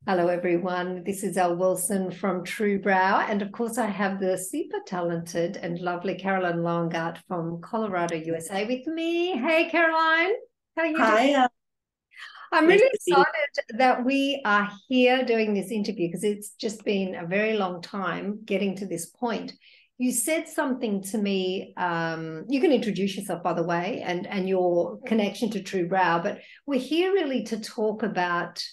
Hello, everyone. This is Elle Wilson from TrueBrow. And of course, I have the super talented and lovely Caroline Loewengart from Colorado, USA with me. Hey, Caroline. How are you doing? Hi, I'm nice really to see you. excited that we are here doing this interview because it's just been a very long time getting to this point. You said something to me. You can introduce yourself, by the way, and your connection to TrueBrow, but we're here really to talk about.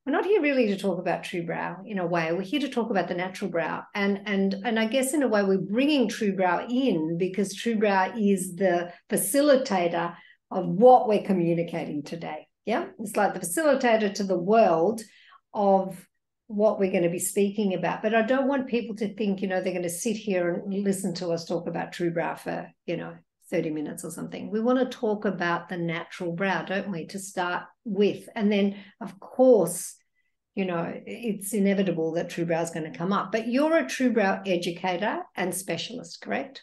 We're not here really to talk about TrueBrow in a way. We're here to talk about the natural brow, and I guess in a way we're bringing TrueBrow in because TrueBrow is the facilitator of what we're communicating today. Yeah, it's like the facilitator to the world of what we're going to be speaking about. But I don't want people to think, they're going to sit here and listen to us talk about TrueBrow for, 30 minutes or something. We want to talk about the natural brow, don't we, to start with. And then, of course, it's inevitable that TrueBrow is going to come up. But you're a TrueBrow educator and specialist, correct?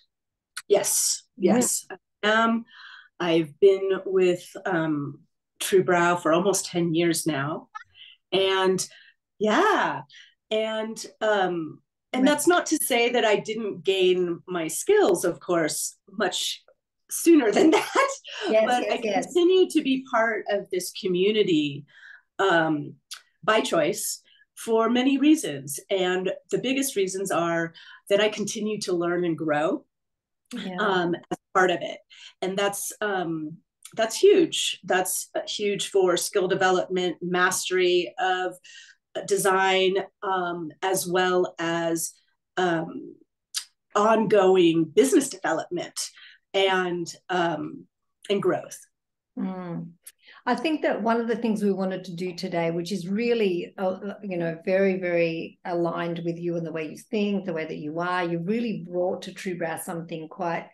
Yes, Yeah. yes. I've been with TrueBrow for almost 10 years now. And yeah, and that's not to say that I didn't gain my skills, of course, much sooner than that, Yes, but yes, I yes. continue to be part of this community um, by choice for many reasons. And the biggest reasons are that I continue to learn and grow Yeah. as part of it, and that's huge. That's huge for skill development, mastery of design, as well as um, ongoing business development and growth. Mm. I think that one of the things we wanted to do today, which is really, very, very aligned with you and the way you think, the way that you are, you really brought to TrueBrow something quite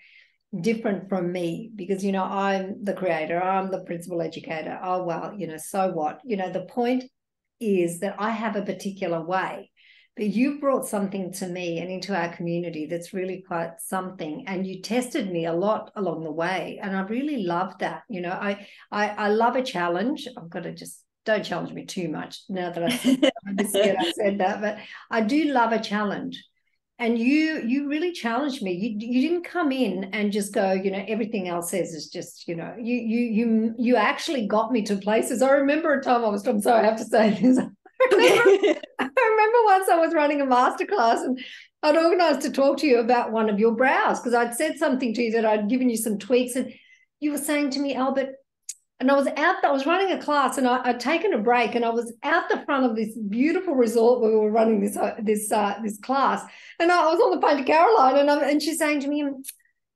different from me because, I'm the creator, I'm the principal educator. Oh, well, so what? The point is that I have a particular way. But you brought something to me and into our community that's really quite something. And you tested me a lot along the way. And I really love that. I love a challenge. I've got to just don't challenge me too much now that I said that. I said that, but I do love a challenge. And you really challenged me. You didn't come in and just go, everything else says is just, you actually got me to places. I remember a time I'm sorry, I have to say this. Okay. I remember once I was running a masterclass and I'd organized to talk to you about one of your brows because I'd said something to you that I'd given you some tweaks and you were saying to me, Albert, and I was running a class and I'd taken a break and I was out the front of this beautiful resort where we were running this class. And I was on the phone to Caroline and she's saying to me,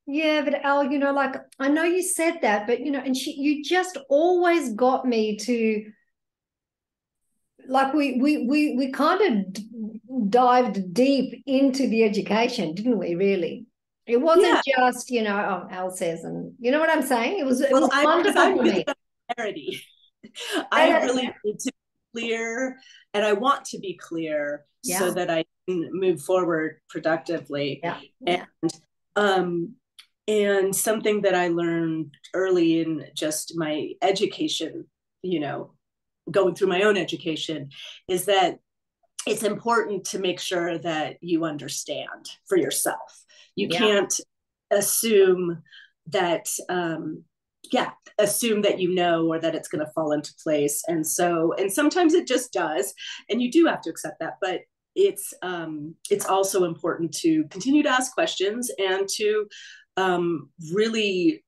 yeah, but Elle, like I know you said that, but and you just always got me to like we kind of dived deep into the education, didn't we, really? It wasn't Yeah. just, oh, Elle says, and you know what I'm saying? It was Well, because wonderful I'm for really me. about clarity. Say I that really again. need to be clear, and I want to be clear so Yeah, that I can move forward productively. yeah, And yeah. um, and something that I learned early in just my education, going through my own education, is that it's important to make sure that you understand for yourself. You Yeah. can't assume that yeah, assume that or that it's going to fall into place. And sometimes it just does, and you do have to accept that. But it's also important to continue to ask questions and to really,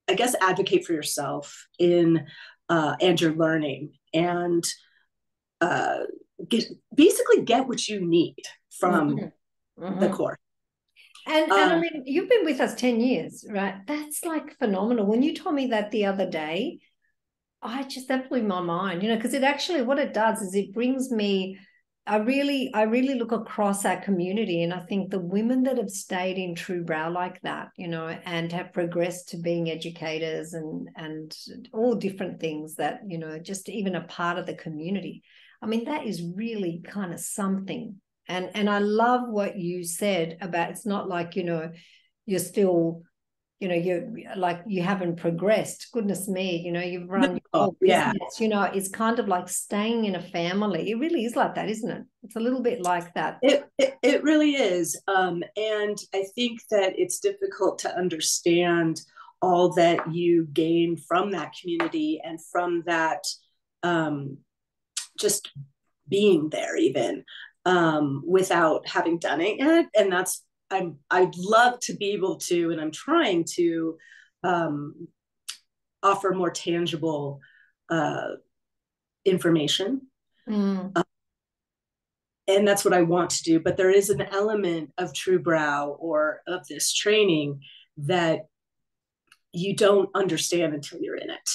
I guess, advocate for yourself in and your learning, and uh, basically get what you need from Mm-hmm. the Mm-hmm. course. And I Um, mean, you've been with us 10 years, right? That's like phenomenal. When you told me that the other day, that blew my mind, because it actually, what it does is it brings me, I really look across our community and I think the women that have stayed in TrueBrow like that, and have progressed to being educators and all different things that, just even a part of the community. I mean, that is really kind of something. And I love what you said about it's not like, you're still you haven't progressed. Goodness me, you've run your whole Yeah. business. It's kind of like staying in a family. It really is like that, isn't it? It's a little bit like that. It really is. And I think that it's difficult to understand all that you gain from that community and from that just being there even without having done it yet. And that's, I'd love to be able to, and I'm trying to offer more tangible information. And that's what I want to do. But there is an element of TrueBrow or of this training that you don't understand until you're in it.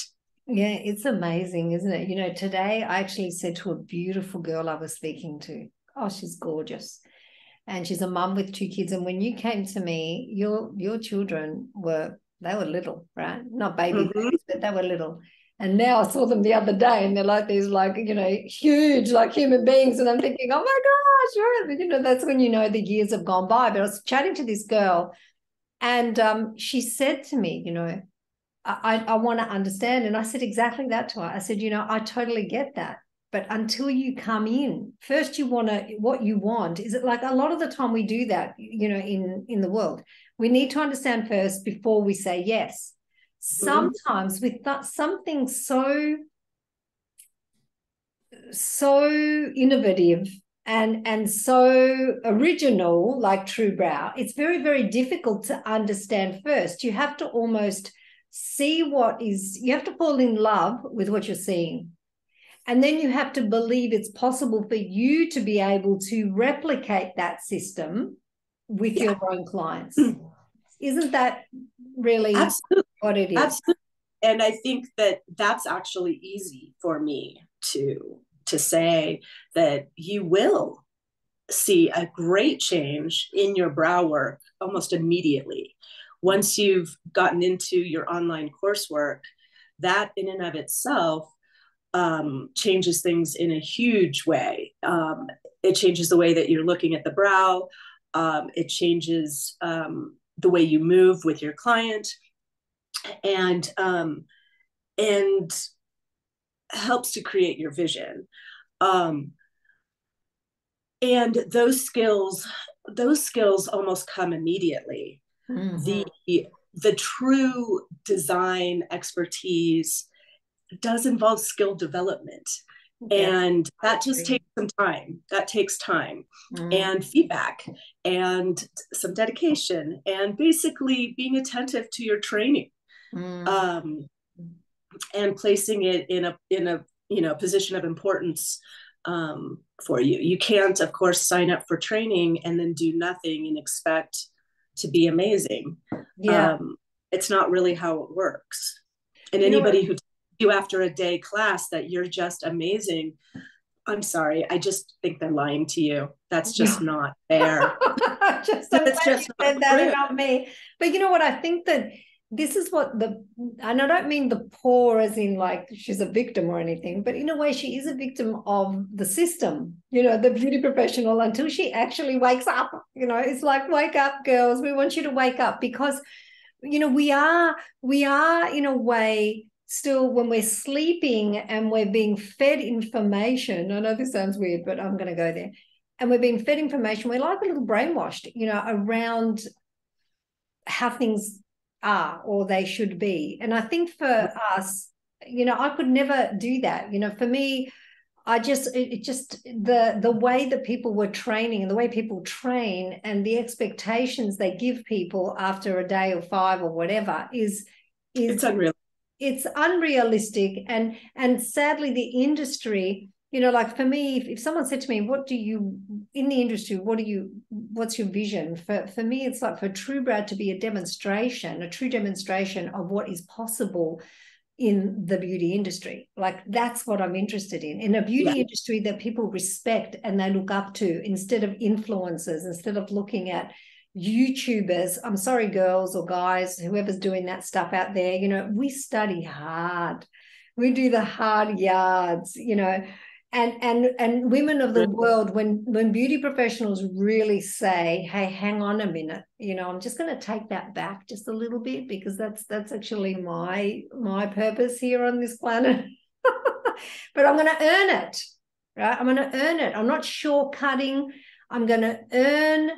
Yeah, it's amazing, isn't it? Today I actually said to a beautiful girl I was speaking to, oh, she's gorgeous. And she's a mum with 2 kids. And when you came to me, your children were little, right? Not babies, but they were little. And now I saw them the other day and they're like these huge like human beings. And I'm thinking, oh my gosh, that's when the years have gone by. But I was chatting to this girl and she said to me, I want to understand. And I said exactly that to her. I said, I totally get that. But until you come in, first what you want is it like a lot of the time we do that, in the world. We need to understand first before we say yes. Sometimes with something so innovative and so original like TrueBrow, it's very, very difficult to understand first. You have to almost see you have to fall in love with what you're seeing. And then you have to believe it's possible for you to be able to replicate that system with your own clients. Isn't that really what it is? Absolutely. And I think that that's actually easy for me to say that you will see a great change in your brow work almost immediately. Once you've gotten into your online coursework, that in and of itself changes things in a huge way. It changes the way that you're looking at the brow. It changes the way you move with your client, and helps to create your vision. And those skills almost come immediately. The true design expertise does involve skill development. And that just takes some time. That takes time and feedback and some dedication and basically being attentive to your training and placing it in a position of importance for you. You can't, of course, sign up for training and then do nothing and expect to be amazing. It's not really how it works. And anybody who you after a day class that you're just amazing, I'm sorry, I just think they're lying to you. That's just not fair. It's just not that about me. But you know what? I think that this is what and I don't mean the poor as in like she's a victim or anything, but in a way she is a victim of the system, the beauty professional, until she actually wakes up. It's like, wake up, girls. We want you to wake up, because we are in a way still, when we're sleeping and we're being fed information. I know this sounds weird, but I'm going to go there. And we're being fed information. We're like a little brainwashed, around how things are or they should be. And I think for us, I could never do that. For me, the way that people were training and the way people train and the expectations they give people after a day or 5 or whatever is it's unreal. It's unrealistic. And sadly, the industry, like for me, if someone said to me, in the industry, what's your vision? For me, it's like for TrueBrow to be a true demonstration of what is possible in the beauty industry. Like, that's what I'm interested in a beauty industry that people respect and they look up to, instead of influencers, instead of looking at YouTubers. I'm sorry, girls or guys, whoever's doing that stuff out there, we study hard. We do the hard yards, And women of the world, when beauty professionals really say, hey, hang on a minute, I'm just going to take that back just a little bit, because that's actually my purpose here on this planet. But I'm going to earn it, right? I'm going to earn it. I'm not shortcutting. I'm going to earn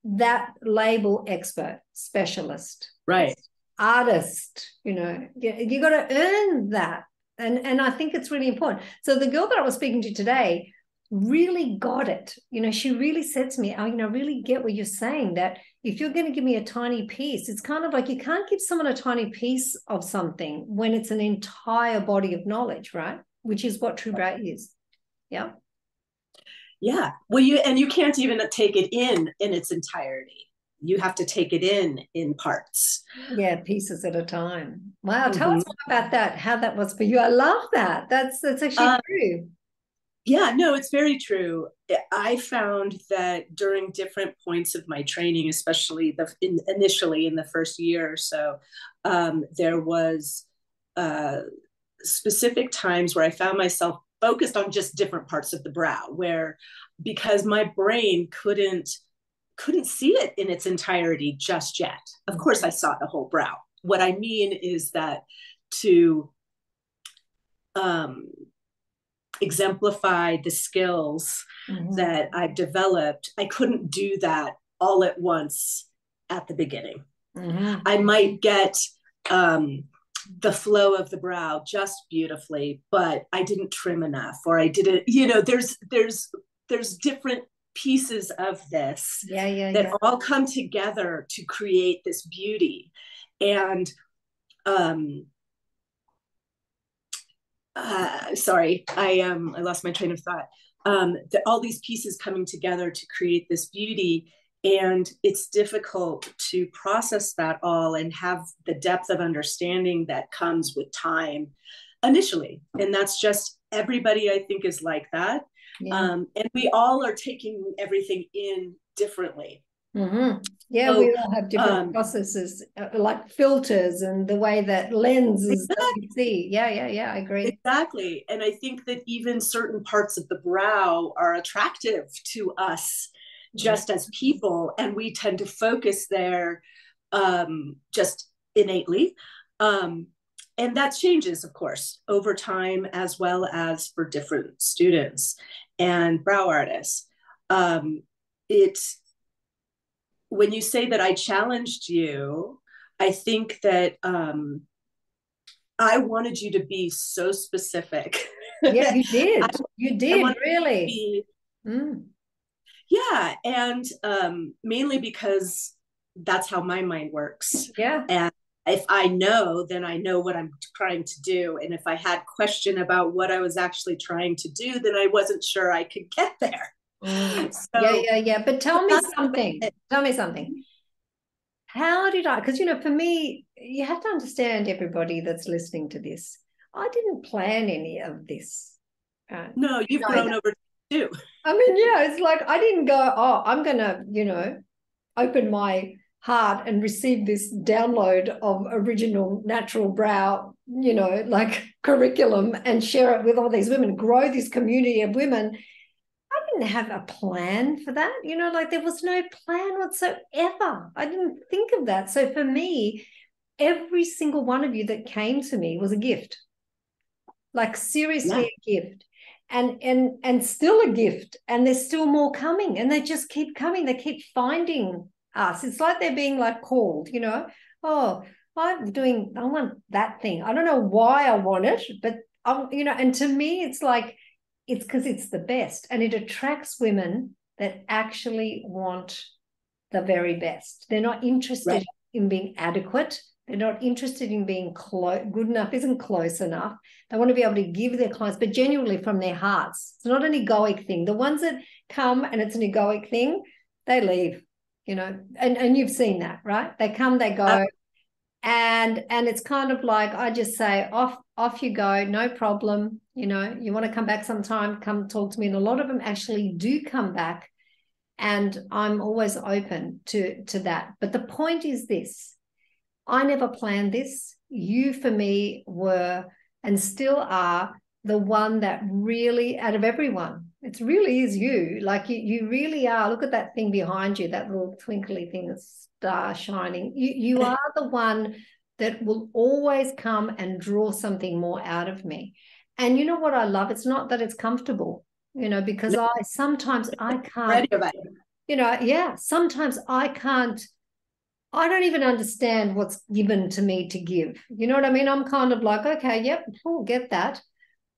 that label: expert, specialist, right, artist. You got to earn that. And I think it's really important. So the girl that I was speaking to today really got it. She really said to me, I really get what you're saying, that if you're going to give me a tiny piece, it's kind of like you can't give someone a tiny piece of something when it's an entire body of knowledge, right? Which is what TrueBrow is. Yeah. Yeah. Well, you can't even take it in its entirety. You have to take it in parts. Yeah, pieces at a time. Wow. Tell us more about that, how that was for you. I love that. That's actually true. Yeah, no, it's very true. I found that during different points of my training, especially initially in the first year or so, there was specific times where I found myself focused on just different parts of the brow, where because my brain couldn't see it in its entirety just yet. Of course, I saw the whole brow. What I mean is that to exemplify the skills that I've developed, I couldn't do that all at once at the beginning. I might get the flow of the brow just beautifully, but I didn't trim enough, or I didn't, there's different pieces of this that all come together to create this beauty. And sorry, I lost my train of thought. All these pieces coming together to create this beauty, and it's difficult to process that all and have the depth of understanding that comes with time initially. And that's just, everybody I think is like that. And we all are taking everything in differently. Yeah, so, we all have different processes, like filters and the way that lenses that we see. Yeah, I agree. Exactly. And I think that even certain parts of the brow are attractive to us just as people, and we tend to focus there just innately. And that changes, of course, over time, as well as for different students and brow artists. When you say that I challenged you, I think that I wanted you to be so specific. Yeah, you did. You did, really. Yeah, and mainly because that's how my mind works. Yeah. And if I know, then I know what I'm trying to do. And if I had question about what I was actually trying to do, then I wasn't sure I could get there. So, yeah. But tell me something. Tell me something. How did I, because, for me, you have to understand, everybody that's listening to this, I didn't plan any of this. No, you've grown over too. I mean, yeah, it's like I didn't go, oh, I'm going to, open my heart and receive this download of original natural brow, like curriculum, and share it with all these women, grow this community of women. I didn't have a plan for that, like there was no plan whatsoever. I didn't think of that. So for me, every single one of you that came to me was a gift, like seriously a gift. And still a gift, and there's still more coming, and they just keep coming. They keep finding us. It's like they're being like called, oh, I want that thing. I don't know why I want it, but and to me it's like, it's because it's the best, and it attracts women that actually want the very best. They're not interested in being adequate. They're not interested in being good enough, isn't close enough. They want to be able to give their clients, but genuinely from their hearts. It's not an egoic thing. The ones that come and it's an egoic thing, they leave, and you've seen that, right? They come, they go, and it's kind of like, I just say, off you go, no problem. You want to come back sometime, come talk to me. And a lot of them actually do come back, and I'm always open to that. But the point is this: I never planned this. You, for me, were and still are the one that really, out of everyone, it really is you. Like you really are. Look at that thing behind you, that little twinkly thing, star shining. You are the one that will always come and draw something more out of me. And you know what I love? It's not that it's comfortable, because sometimes I can't, sometimes I don't even understand what's given to me to give. You know what I mean? I'm kind of like, okay, yep, I'll get that.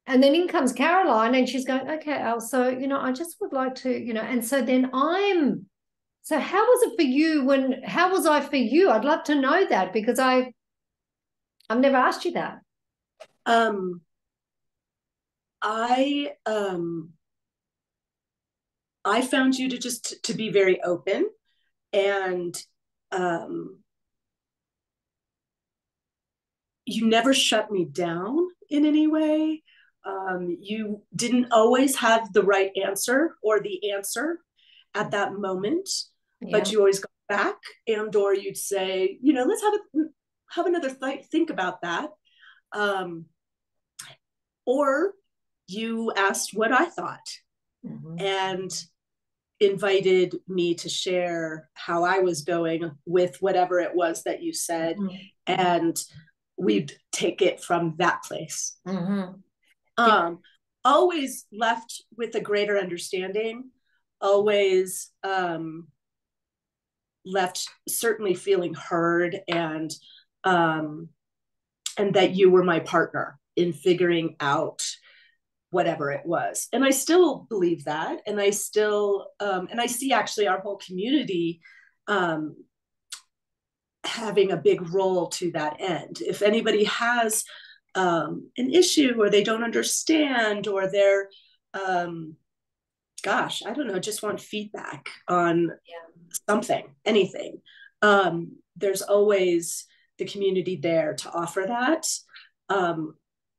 And then in comes Caroline and she's going, okay, Elle, so, I just would like to, and so then so how was it for you how was I for you? I'd love to know that, because I've never asked you that. I found you to be very open, and you never shut me down in any way. You didn't always have the right answer or the answer at that moment, but you always go back, or you'd say, let's have another think about that. Or you asked what I thought, and invited me to share how I was going with whatever it was that you said, and we'd take it from that place. Always left with a greater understanding, always left certainly feeling heard, and that you were my partner in figuring out whatever it was. And I still believe that. And I still, and I see actually our whole community having a big role to that end. If anybody has an issue, or they don't understand, or they're, gosh, I don't know, just want feedback on something, anything, there's always the community there to offer that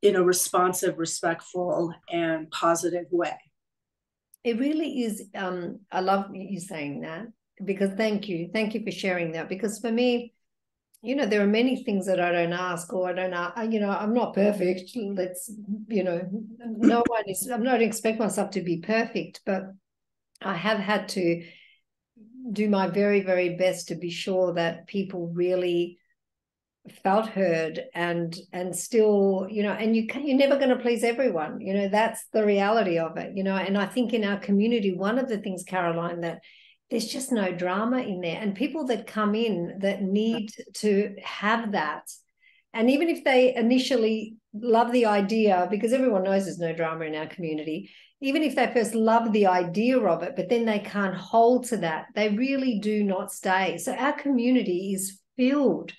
in a responsive, respectful, and positive way. It really is. I love you saying that, because thank you for sharing that, because for me, there are many things that I don't ask, or I don't, I'm not perfect. Let's, no one is, I'm not expect myself to be perfect, but I have had to do my very, very best to be sure that people really felt heard, and still, and you're never going to please everyone. That's the reality of it. And I think in our community, one of the things, Caroline, that there's just no drama in there, and people that come in that need to have that, and even if they initially love the idea, because everyone knows there's no drama in our community, even if they first love the idea of it, but then they can't hold to that, they really do not stay. So our community is filled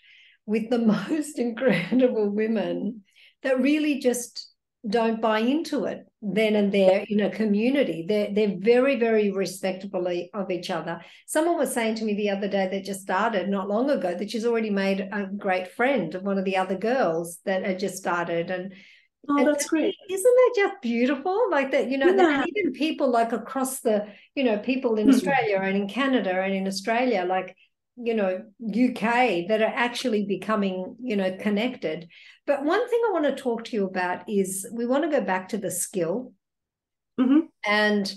with the most incredible women that really just don't buy into it then and there in a community. They're very, very respectful of each other. Someone was saying to me the other day that just started not long ago that she's already made a great friend of one of the other girls that had just started. And that's great. Isn't that just beautiful? Like that, and even people like across the, people in Australia and in Canada and in Australia, like, UK, that are actually becoming, connected. But one thing I want to talk to you about is we want to go back to the skill. And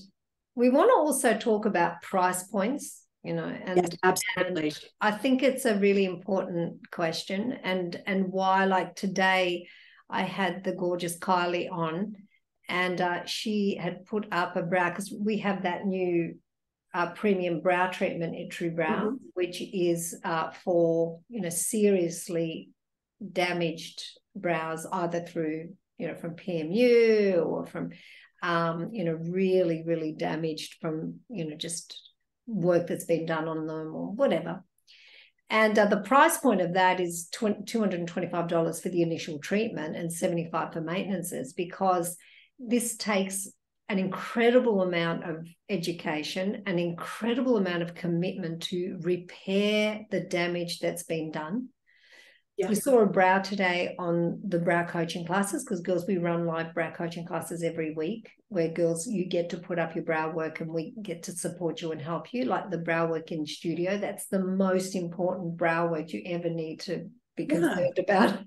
we want to also talk about price points, and yes, absolutely. And I think it's a really important question, and why, like today I had the gorgeous Kylie on, and she had put up a brow, because we have that new premium brow treatment at TrueBrow, which is for seriously damaged brows, either through from PMU, or from really, really damaged from just work that's been done on them or whatever. And the price point of that is $225 for the initial treatment and $75 for maintenances, because this takes an incredible amount of education, an incredible amount of commitment to repair the damage that's been done. Yeah. We saw a brow today on the brow coaching classes, because girls, we run live brow coaching classes every week where girls, you get to put up your brow work and we get to support you and help you, like the brow work in studio. That's the most important brow work you ever need to be concerned about.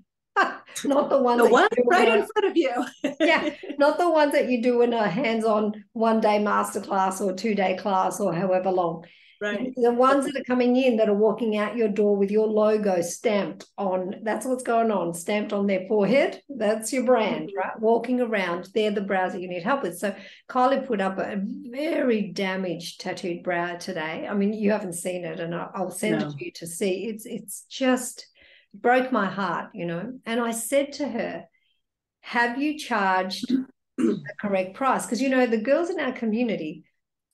Not the ones The that one you do right in front of you. yeah, not the ones that you do in a hands-on 1-day masterclass or 2-day class or however long. Right. The ones that are coming in that are walking out your door with your logo stamped on, that's what's going on, stamped on their forehead. That's your brand, right? Walking around, they're the brows that you need help with. So Kylie put up a very damaged tattooed brow today. I mean, you haven't seen it, and I'll send it to you to see. It's just broke my heart, you know. And I said to her, have you charged the correct price? Because, you know, the girls in our community,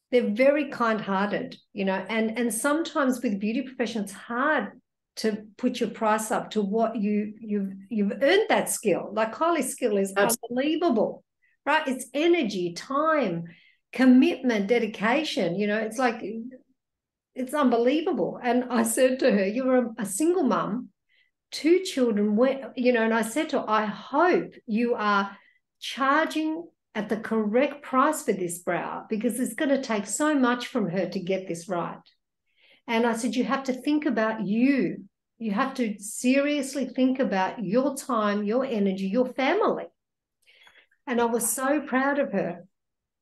they're very kind-hearted, you know, and sometimes with beauty professionals, it's hard to put your price up to what you've earned that skill. Like Kylie's skill is unbelievable, right? It's energy, time, commitment, dedication. You know, it's like, it's unbelievable. And I said to her, you were a single mum, 2 children, you know, and I said to her, I hope you are charging at the correct price for this brow, because it's going to take so much from her to get this right. And I said, you have to think about you. You have to seriously think about your time, your energy, your family. And I was so proud of her,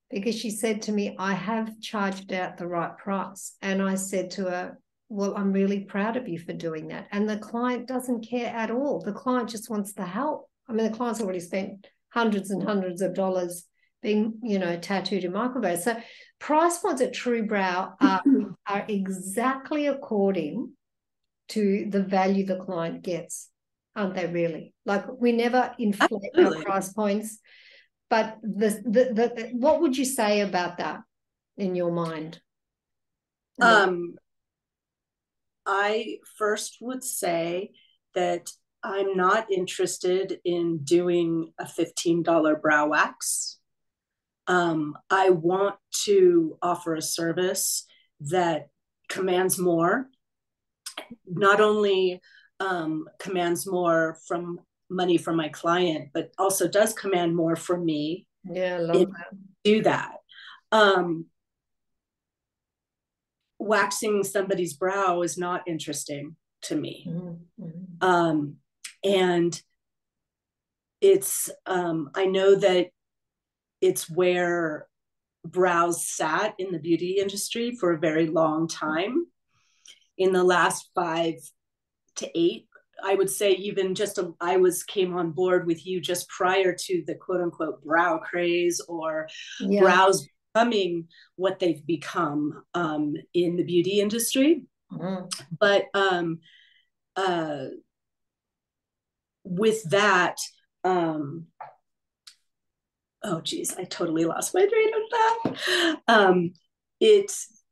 because she said to me, I have charged out the right price. And I said to her, well, I'm really proud of you for doing that. And the client doesn't care at all. The client just wants the help. I mean, the client's already spent hundreds and hundreds of dollars being, you know, tattooed in microbursts. So price points at TrueBrow are exactly according to the value the client gets, aren't they really? Like, we never inflate our price points. But what would you say about that in your mind? I first would say that I'm not interested in doing a $15 brow wax. I want to offer a service that commands more, not only commands more from money from my client, but also does command more from me. Yeah, I love that. Do that. Waxing somebody's brow is not interesting to me. Mm-hmm. And it's, I know that it's where brows sat in the beauty industry for a very long time. In the last 5 to 8, I would say, even just came on board with you just prior to the quote unquote brow craze, or brows becoming what they've become in the beauty industry. Mm-hmm. But with that, oh geez, I totally lost my train of thought.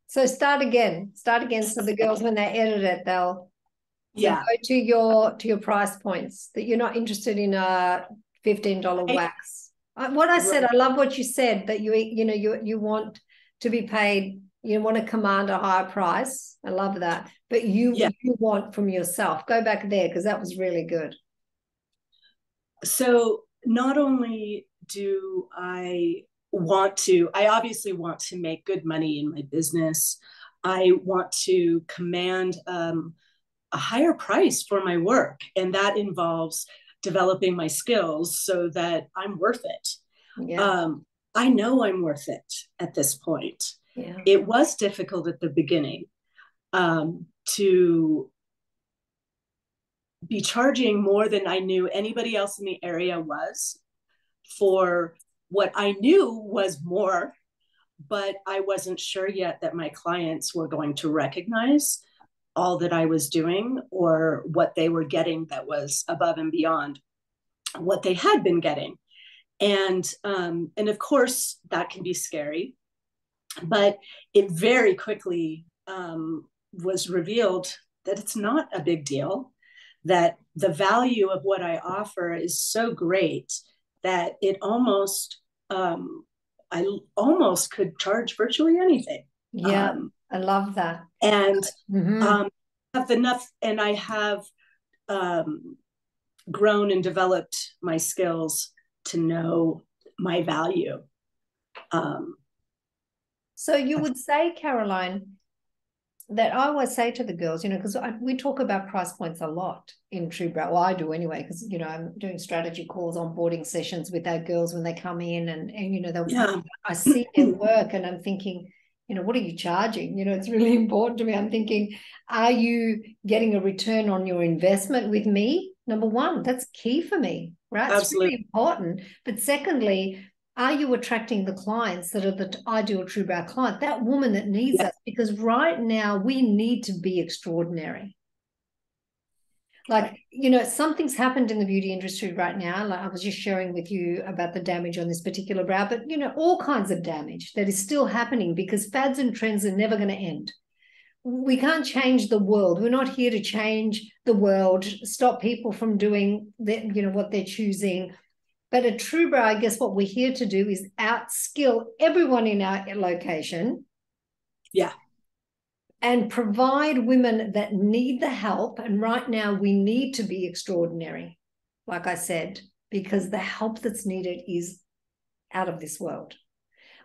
So start again. So the girls, when they edit it, they'll go to your price points, that you're not interested in a $15 wax. What I said, I love what you said, that you want to be paid, you want to command a higher price. I love that. But you want from yourself. Go back there, because that was really good. So not only do I obviously want to make good money in my business. I want to command a higher price for my work. And that involves developing my skills so that I'm worth it. Yeah. I know I'm worth it at this point. Yeah. It was difficult at the beginning to be charging more than I knew anybody else in the area was for what I knew was more, but I wasn't sure yet that my clients were going to recognize all that I was doing, or what they were getting that was above and beyond what they had been getting. And of course that can be scary, but it very quickly was revealed that it's not a big deal, that the value of what I offer is so great that it almost, I almost could charge virtually anything. Yeah, I love that. And have enough, and I have grown and developed my skills to know my value. So you would say, Caroline, that I always say to the girls, because we talk about price points a lot in TrueBrow. Well, I do anyway, because, I'm doing strategy calls, onboarding sessions with our girls when they come in and I see their work and I'm thinking, what are you charging? It's really important to me. I'm thinking, are you getting a return on your investment with me? Number one, that's key for me, right? Absolutely. It's really important. But secondly, are you attracting the clients that are the ideal TrueBrow client, that woman that needs us? Because right now we need to be extraordinary. Like, something's happened in the beauty industry right now. Like I was just sharing with you about the damage on this particular brow, but, all kinds of damage that is still happening because fads and trends are never going to end. We can't change the world. We're not here to change the world, stop people from doing what they're choosing. But a TrueBrow, I guess what we're here to do is outskill everyone in our location. Yeah. And provide women that need the help. And right now we need to be extraordinary, like I said, because the help that's needed is out of this world.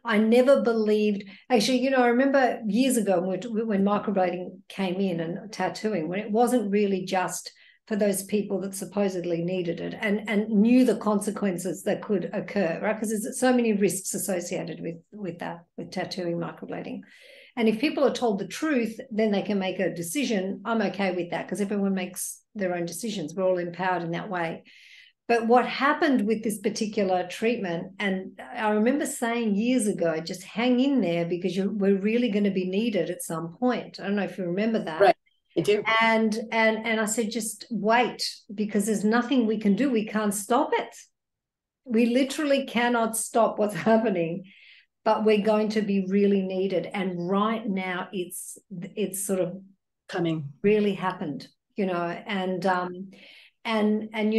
I never believed, actually, I remember years ago when microblading came in and tattooing, when it wasn't really just for those people that supposedly needed it and knew the consequences that could occur, right? Because there's so many risks associated with that, with tattooing, microblading. And if people are told the truth, then they can make a decision. I'm okay with that because everyone makes their own decisions. We're all empowered in that way. But what happened with this particular treatment, and I remember saying years ago, just hang in there because we're really going to be needed at some point. I don't know if you remember that. Right, I do. And I said, just wait, because there's nothing we can do. We can't stop it. We literally cannot stop what's happening. But we're going to be really needed. And right now it's sort of coming, really happened, and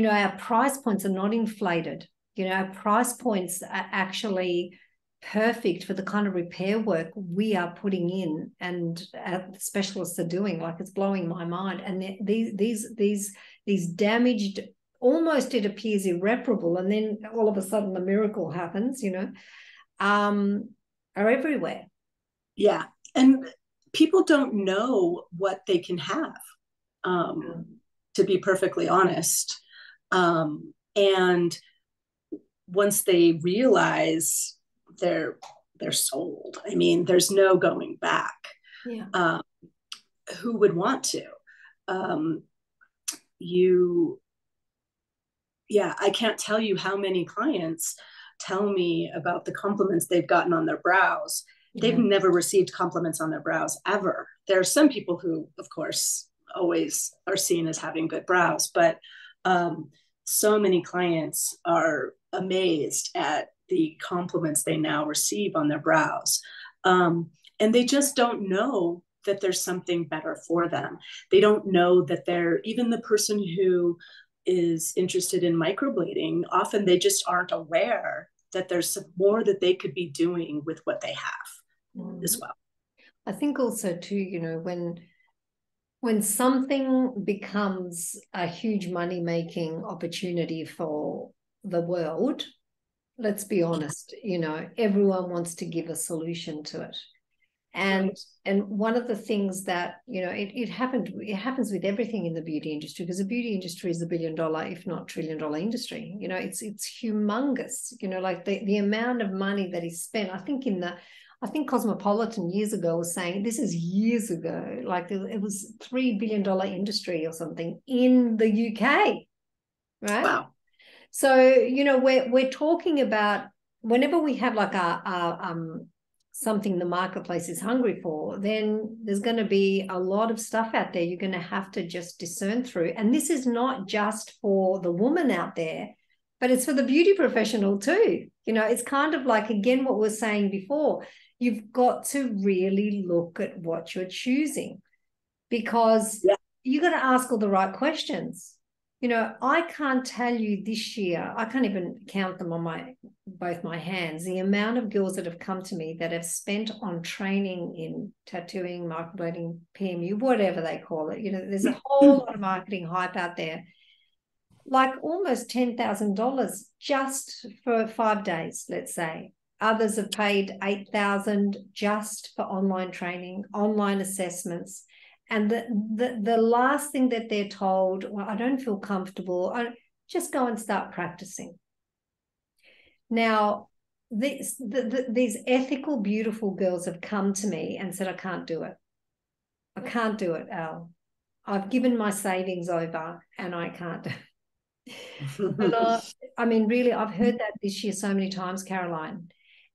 our price points are not inflated. Our price points are actually perfect for the kind of repair work we are putting in and specialists are doing. Like, it's blowing my mind. And these damaged, almost it appears irreparable, and then all of a sudden the miracle happens, are everywhere. Yeah. And people don't know what they can have, to be perfectly honest. And once they realize they're sold, I mean, there's no going back. Yeah. Who would want to? I can't tell you how many clients tell me about the compliments they've gotten on their brows. They've never received compliments on their brows ever. There are some people who, of course, always are seen as having good brows, but so many clients are amazed at the compliments they now receive on their brows. And they just don't know that there's something better for them. They don't know that even the person who is interested in microblading, often they just aren't aware that there's some more that they could be doing with what they have as well. I think also too, when something becomes a huge money-making opportunity for the world, let's be honest, everyone wants to give a solution to it. And one of the things that, it happens with everything in the beauty industry, because the beauty industry is $1 billion, if not $1 trillion industry. It's humongous, like the amount of money that is spent. I think Cosmopolitan years ago was saying, this is years ago, like it was $3 billion industry or something in the UK, right? Wow. So, we're talking about whenever we have like something the marketplace is hungry for, then there's going to be a lot of stuff out there you're going to have to just discern through. And this is not just for the woman out there, but it's for the beauty professional too. It's kind of like, again, what we were saying before, you've got to really look at what you're choosing, because you got to ask all the right questions. I can't tell you this year, I can't even count them on both my hands, the amount of girls that have come to me that have spent on training in tattooing, microblading, PMU, whatever they call it. There's a whole lot of marketing hype out there, like almost $10,000 just for 5 days, let's say. Others have paid $8,000 just for online training, online assessments. And the last thing that they're told, well, I don't feel comfortable. Just go and start practicing. Now, these ethical, beautiful girls have come to me and said, I can't do it. I can't do it, Elle. I've given my savings over and I can't. And I mean, really, I've heard that this year so many times, Caroline.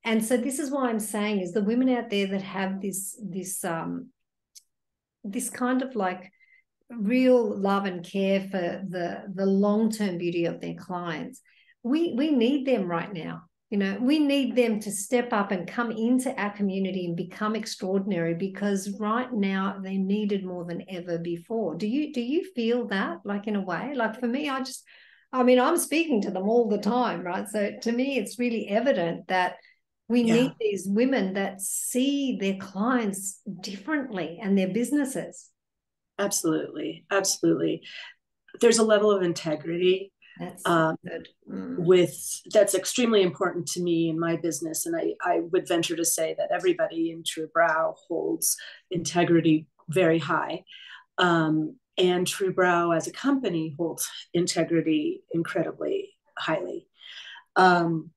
And so this is why I'm saying is the women out there that have this kind of like real love and care for the long-term beauty of their clients, we need them right now. You know, we need them to step up and come into our community and become extraordinary, because right now they're needed more than ever before. Do you feel that, like, in a way? Like, for me, I'm speaking to them all the time, right? So to me, it's really evident that we need these women that see their clients differently and their businesses. Absolutely. Absolutely. There's a level of integrity That's good. That's extremely important to me in my business. And I would venture to say that everybody in TrueBrow holds integrity very high. And TrueBrow as a company holds integrity incredibly highly. And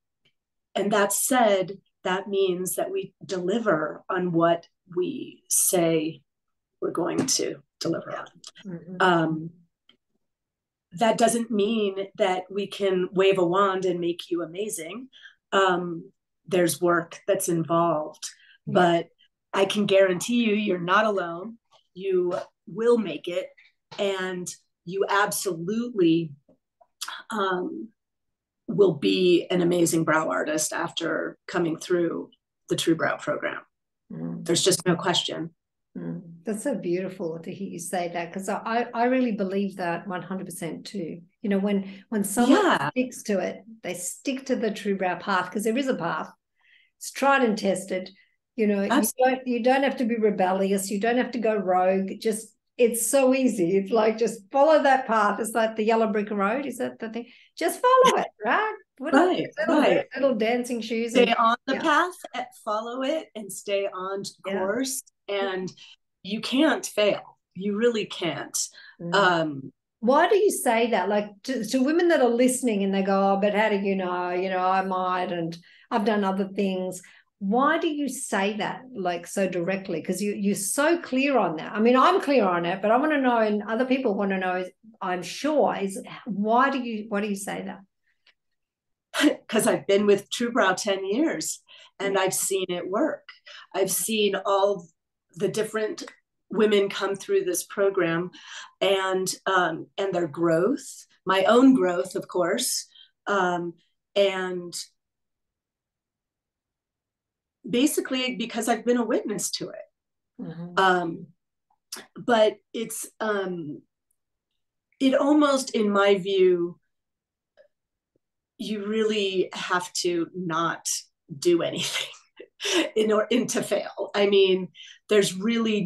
that said, that means that we deliver on what we say we're going to deliver on. That doesn't mean that we can wave a wand and make you amazing. There's work that's involved, but I can guarantee you, you're not alone. You will make it, and you absolutely will be an amazing brow artist after coming through the TrueBrow program. There's just no question. That's so beautiful to hear you say that, because I really believe that 100% too. You know, when someone sticks to it, they stick to the TrueBrow path, because there is a path. It's tried and tested. You know, you don't have to be rebellious. You don't have to go rogue. Just, it's so easy. It's like, just follow that path. It's like the yellow brick road. Is that the thing? Just follow it, right? Little dancing shoes. Stay on the path, follow it, and stay on course. And you can't fail. You really can't. Why do you say that? Like, to women that are listening and they go, oh, but how do you know? You know, I might, and I've done other things. Why do you say that, like, so directly? Because you're so clear on that. I mean, I'm clear on it, but I want to know, and other people want to know, I'm sure, is why do you say that? Because I've been with TrueBrow 10 years and I've seen it work. I've seen all the different women come through this program, and their growth, my own growth, of course, and basically because I've been a witness to it. But it's it almost, in my view, you really have to not do anything in order to fail. I mean, there's really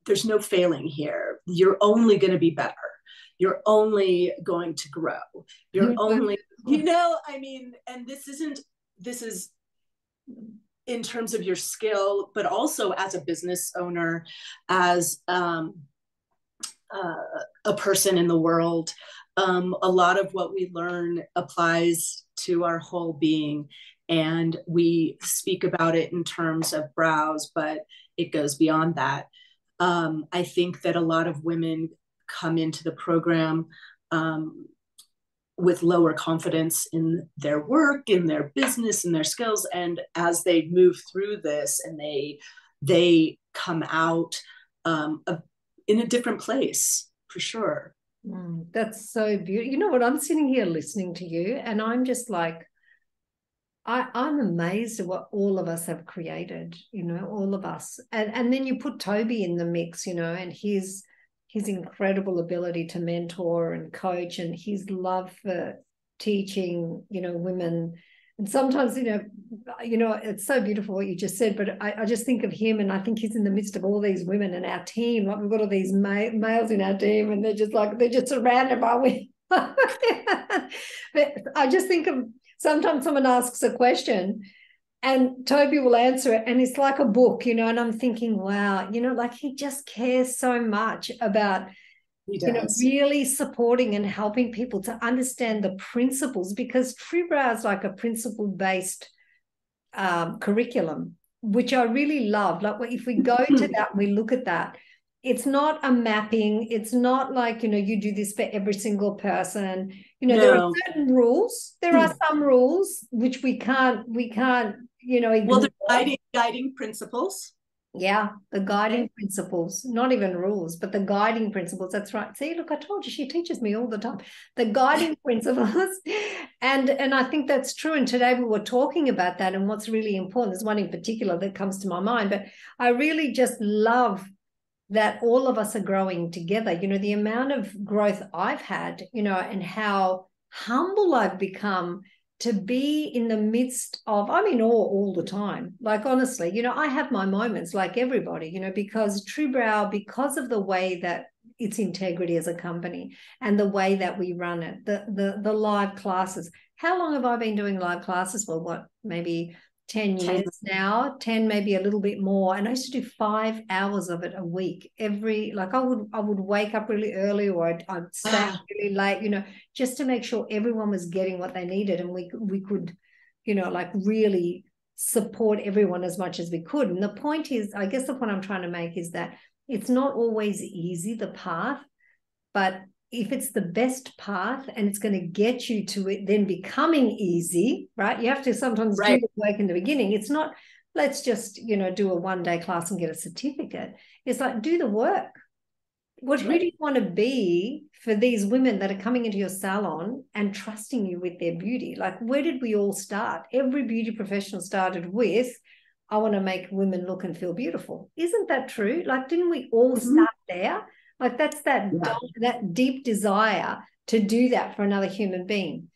there's no failing here. You're only going to be better. You're only going to grow. You're only, you know, I mean, and this is in terms of your skill, but also as a business owner, as a person in the world. A lot of what we learn applies to our whole being, and we speak about it in terms of brows, but it goes beyond that. I think that a lot of women come into the program with lower confidence in their work, in their business, in their skills, and as they move through this, and they come out in a different place, for sure. That's so beautiful. You know what? I'm sitting here listening to you, and I'm just like, I'm amazed at what all of us have created, you know, all of us. And then you put Toby in the mix, you know, and his incredible ability to mentor and coach, and his love for teaching, you know, women. And sometimes, you know, it's so beautiful what you just said, but I just think of him, and I think he's in the midst of all these women in our team. Like, we've got all these males in our team, and they're just surrounded by women. I just think of sometimes someone asks a question and Toby will answer it and it's like a book, you know, and I'm thinking, wow, you know, like he just cares so much about, you know, really supporting and helping people to understand the principles, because TrueBrow is like a principle-based curriculum, which I really love. Like if we go to that, we look at that, it's not a mapping. It's not like, you know, you do this for every single person. You know, there are certain rules. There are some rules which we can't, you know, ignore. Well, they're guiding principles. Yeah, the guiding principles, not even rules, but the guiding principles. That's right. See, look, I told you, she teaches me all the time. The guiding principles. And I think that's true. And today we were talking about that and what's really important. There's one in particular that comes to my mind, but I really just love that all of us are growing together. You know, the amount of growth I've had, you know, and how humble I've become to be in the midst of, I'm in awe all the time. Like, honestly, you know, I have my moments like everybody, you know, because TrueBrow, because of the way that its integrity as a company and the way that we run it, the live classes. How long have I been doing live classes for? What, maybe 10 years now, 10, maybe a little bit more. And I used to do 5 hours of it a week. Like I would wake up really early, or I'd stay up really late, you know, just to make sure everyone was getting what they needed. And we could, you know, like really support everyone as much as we could. And the point is, I guess the point I'm trying to make is that it's not always easy, the path, but if it's the best path and it's going to get you to it then becoming easy, right? You have to sometimes do the work in the beginning. It's not, let's just, you know, do a 1-day class and get a certificate. It's like, do the work. Who do you want to be for these women that are coming into your salon and trusting you with their beauty? Like, where did we all start? Every beauty professional started with, I want to make women look and feel beautiful. Isn't that true? Like, didn't we all start there? Like that's that deep desire to do that for another human being.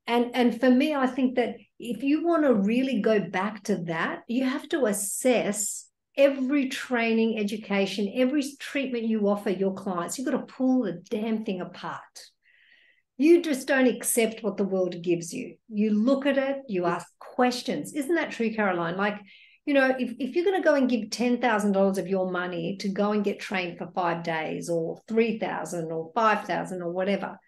And for me, I think that if you want to really go back to that, you have to assess every training, education, every treatment you offer your clients. You've got to pull the damn thing apart. You just don't accept what the world gives you. You look at it, you ask questions. Isn't that true, Caroline? Like, you know, if you're going to go and give $10,000 of your money to go and get trained for 5 days, or 3,000 or 5,000 or whatever,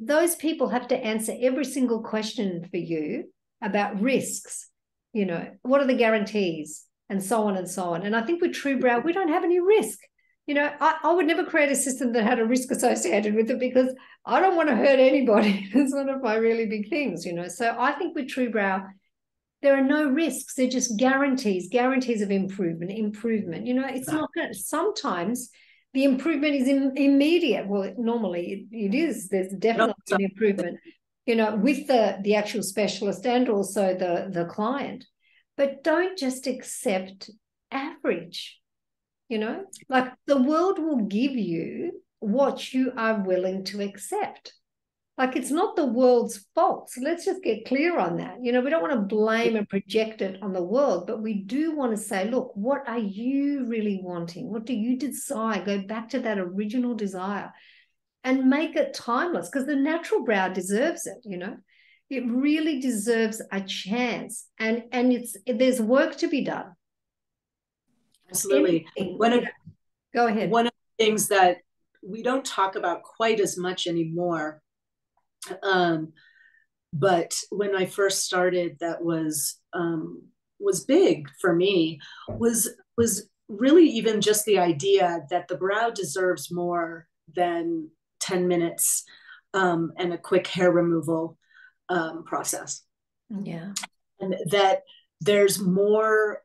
those people have to answer every single question for you about risks. You know, what are the guarantees, and so on and so on. And I think with TrueBrow, we don't have any risk. You know, I would never create a system that had a risk associated with it, because I don't want to hurt anybody. It's one of my really big things, you know. So I think with TrueBrow, there are no risks. They're just guarantees of improvement. You know, it's not going to, sometimes the improvement is immediate. Well, normally it is. There's definitely an improvement, you know, with the actual specialist and also the client. But don't just accept average, you know. Like the world will give you what you are willing to accept. Like it's not the world's fault. So let's just get clear on that. You know, we don't want to blame and project it on the world, but we do want to say, look, what are you really wanting? What do you desire? Go back to that original desire and make it timeless, because the natural brow deserves it, you know. It really deserves a chance. And there's work to be done. Absolutely. Go ahead. One of the things that we don't talk about quite as much anymore, but when I first started, that was big for me, was really even just the idea that the brow deserves more than 10 minutes and a quick hair removal process. Yeah. And that there's more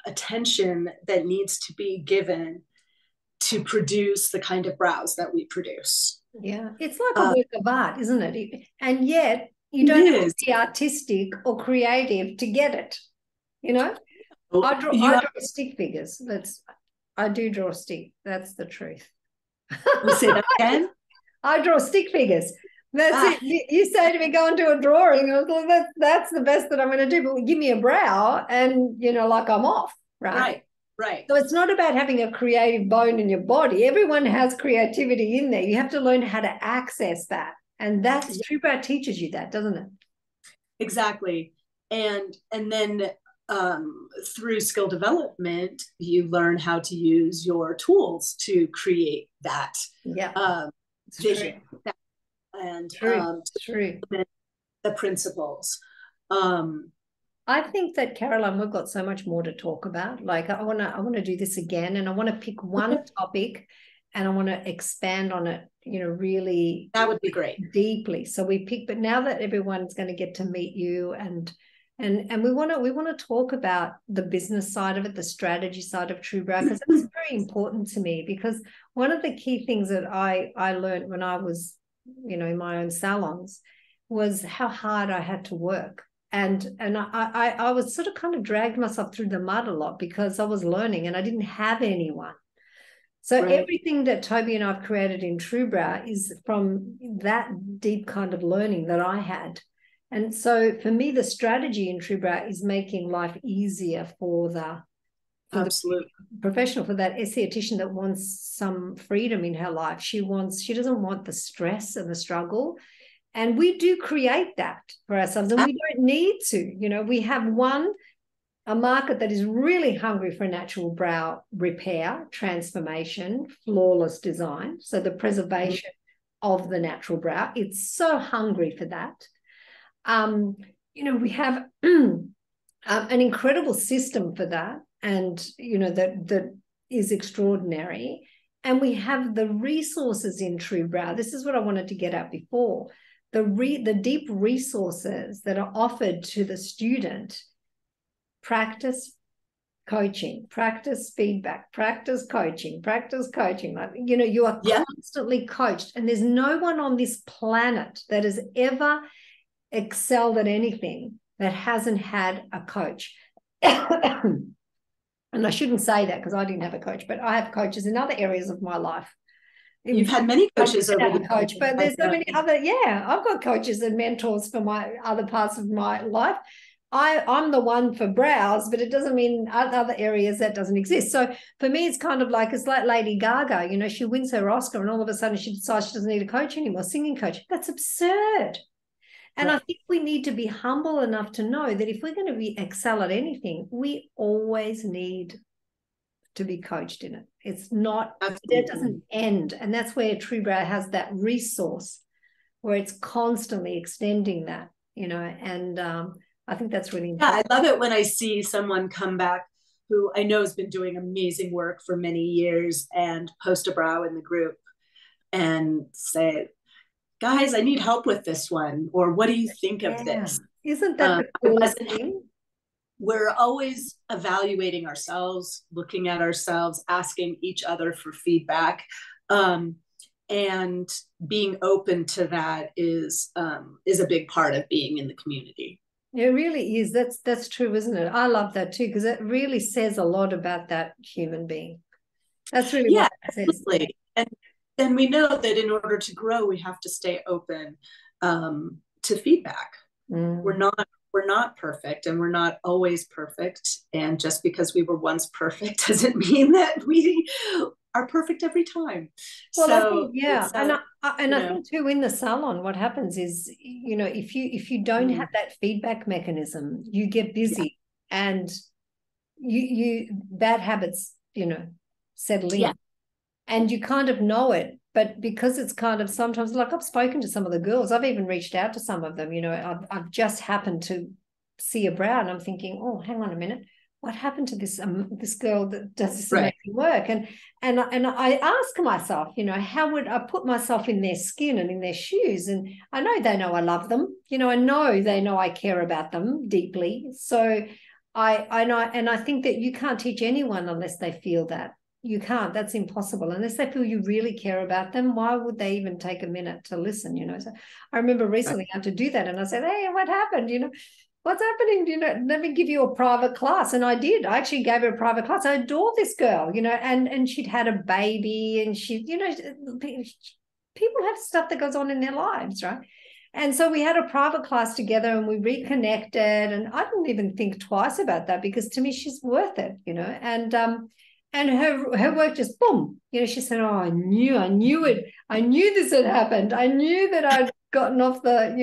attention that needs to be given to produce the kind of brows that we produce. Yeah, it's like a work of art, isn't it? And yet you don't have to be artistic or creative to get it. You know, I draw stick figures. I do draw stick. That's the truth. You say that again? I draw stick figures. That's it. You say to me, go and do a drawing. I was like, that's the best that I'm going to do. But give me a brow, and you know, like I'm off. Right. Right. So it's not about having a creative bone in your body. Everyone has creativity in there. You have to learn how to access that. And that's TrueBrow teaches you that, doesn't it? Exactly. And then through skill development, you learn how to use your tools to create that vision and true. The principles. I think that, Caroline, we've got so much more to talk about. Like I want to do this again, and I want to pick one topic and I want to expand on it, really. That would be great. Deeply. So we pick, but now that everyone's going to get to meet you and we want to talk about the business side of it, the strategy side of TrueBrow, because it's very important to me, because one of the key things that I learned when I was, in my own salons was how hard I had to work. And I was sort of kind of dragged myself through the mud a lot because I was learning and I didn't have anyone. So everything that Toby and I've created in TrueBrow is from that deep kind of learning that I had. And so for me, the strategy in TrueBrow is making life easier for the professional, for that esthetician that wants some freedom in her life. She doesn't want the stress and the struggle. And we do create that for ourselves, and we don't need to. We have a market that is really hungry for natural brow repair, transformation, flawless design. So the preservation of the natural brow, it's so hungry for that. We have an incredible system for that, and that is extraordinary. And we have the resources in TrueBrow. This is what I wanted to get at before. The deep resources that are offered to the student. Practice coaching, practice feedback, practice coaching. Like, you are constantly coached, and there's no one on this planet that has ever excelled at anything that hasn't had a coach. And I shouldn't say that because I didn't have a coach, but I have coaches in other areas of my life. You've had many coaches over the coach, but there's so many other. I've got coaches and mentors for my other parts of my life. I'm the one for brows, but it doesn't mean other areas that doesn't exist. So for me, it's kind of like, it's like Lady Gaga, she wins her Oscar and all of a sudden she decides she doesn't need a coach anymore, singing coach. That's absurd. And I think we need to be humble enough to know that if we're going to excel at anything, we always need to be coached in it. It's not, that doesn't end. And that's where TrueBrow has that resource where it's constantly extending that, and I think that's really important. Yeah, I love it when I see someone come back who I know has been doing amazing work for many years and post a brow in the group and say, guys, I need help with this one. Or what do you think of this? Isn't that the coolest thing? We're always evaluating ourselves, looking at ourselves, asking each other for feedback. And being open to that is a big part of being in the community. It really is. That's true, isn't it? I love that too, because it really says a lot about that human being. That's really what it says. Absolutely. And we know that in order to grow, we have to stay open to feedback. We're not perfect, and we're not always perfect. And just because we were once perfect doesn't mean that we are perfect every time. Well, so, I think too, in the salon, what happens is, if you don't have that feedback mechanism, you get busy and you bad habits, settle in, and you kind of know it. But because it's kind of sometimes, like, I've spoken to some of the girls, I've even reached out to some of them, I've just happened to see a brow and I'm thinking, oh, hang on a minute, what happened to this girl that does this amazing work? And I ask myself, how would I put myself in their skin and in their shoes? And I know they know I love them, I know they know I care about them deeply. So I know, and I think that you can't teach anyone unless they feel that. You can't. That's impossible. Unless they feel you really care about them, why would they even take a minute to listen? So I remember recently I had to do that, and I said, hey, what happened? What's happening? Let me give you a private class. And I did. I actually gave her a private class. I adore this girl, and she'd had a baby, and she, people have stuff that goes on in their lives, right? And so we had a private class together and we reconnected, and I didn't even think twice about that because to me she's worth it, and her work just boom, she said, oh, I knew it. I knew this had happened. I knew that I'd gotten off but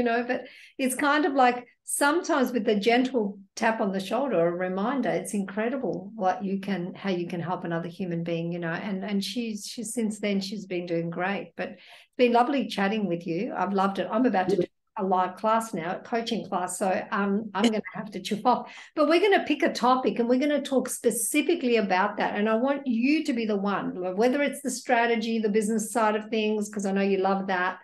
it's kind of like sometimes with a gentle tap on the shoulder, a reminder, it's incredible how you can help another human being, and she's since then she's been doing great. But it's been lovely chatting with you. I've loved it. I'm about to do a live class now, a coaching class, so I'm going to have to chip off, but we're going to pick a topic and we're going to talk specifically about that, and I want you to be the one, whether it's the strategy, the business side of things, because I know you love that,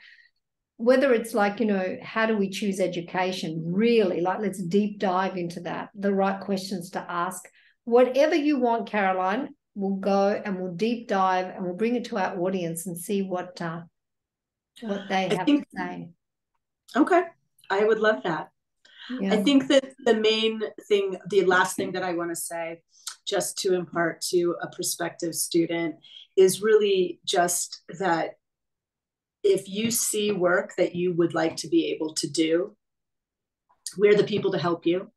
whether it's like, how do we choose education, really, like let's deep dive into that, the right questions to ask, whatever you want, Caroline, we'll go and we'll deep dive and we'll bring it to our audience and see what they have to say. Okay, I would love that. Yeah. I think that the last thing that I want to say, just to impart to a prospective student, is really just that if you see work that you would like to be able to do, we're the people to help you.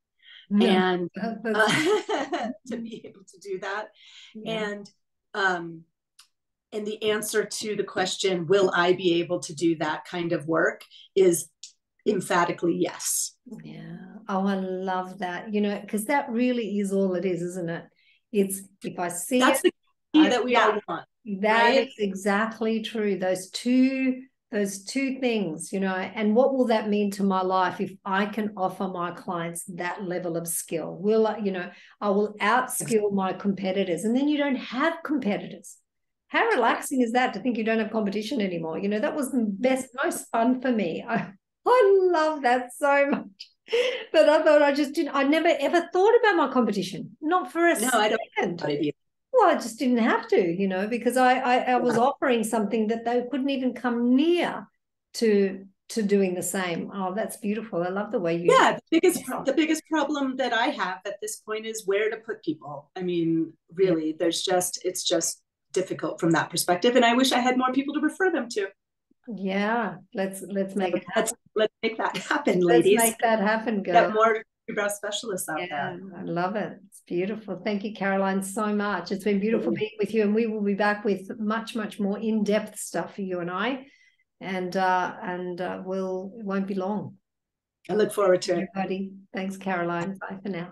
Yeah. And to be able to do that. Yeah. And the answer to the question, will I be able to do that kind of work, is emphatically yes. Yeah. Oh, I love that. Because that really is all it is, isn't it? It's if I see that's the key that we all want. That is exactly true. Those two things, and what will that mean to my life if I can offer my clients that level of skill? I will outskill my competitors, and then you don't have competitors. How relaxing is that, to think you don't have competition anymore? That was the best, most fun for me. I love that so much. But I thought I never ever thought about my competition. Not for a second. I don't know either. Well, I just didn't have to, because I was offering something that they couldn't even come near to doing the same. Oh, that's beautiful. I love the way you. Yeah, the biggest problem that I have at this point is where to put people. I mean, really, it's just difficult from that perspective, and I wish I had more people to refer them to. Yeah, let's make it happen. Let's make that happen, ladies. Let's make that happen, girl. Get more TrueBrow specialists out there. I love it. It's beautiful. Thank you, Caroline, so much. It's been beautiful being with you, and we will be back with much, much more in-depth stuff for you and I, and it won't be long. I look forward to it. Everybody, thanks, Caroline. Bye for now.